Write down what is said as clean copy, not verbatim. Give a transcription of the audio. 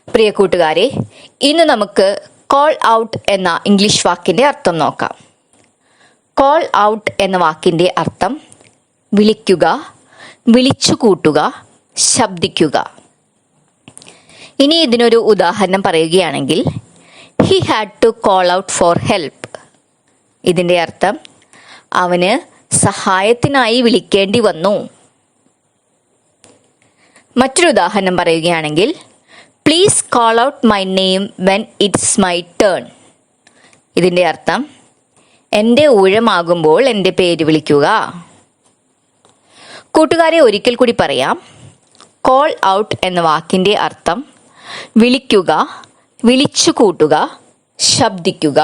പ്രിയ കൂട്ടുകാരെ, ഇന്ന് നമുക്ക് കോൾ ഔട്ട് എന്ന ഇംഗ്ലീഷ് വാക്കിൻ്റെ അർത്ഥം നോക്കാം. കോൾ ഔട്ട് എന്ന വാക്കിൻ്റെ അർത്ഥം വിളിക്കുക, വിളിച്ചു കൂട്ടുക, ശബ്ദിക്കുക. ഇനി ഇതിനൊരു ഉദാഹരണം പറയുകയാണെങ്കിൽ, he had to call out for help. ഇതിൻ്റെ അർത്ഥം അവന് സഹായത്തിനായി വിളിക്കേണ്ടി വന്നു. മറ്റൊരു ഉദാഹരണം പറയുകയാണെങ്കിൽ, please call out my name when it's my turn. ഇതിൻ്റെ അർത്ഥം എൻ്റെ ഊഴമാകുമ്പോൾ എൻ്റെ പേര് വിളിക്കുക. കൂട്ടുകാരെ, ഒരിക്കൽ കൂടി പറയാം. കോൾ ഔട്ട് എന്ന വാക്കിൻ്റെ അർത്ഥം വിളിക്കുക, വിളിച്ചു കൂട്ടുക, ശബ്ദിക്കുക.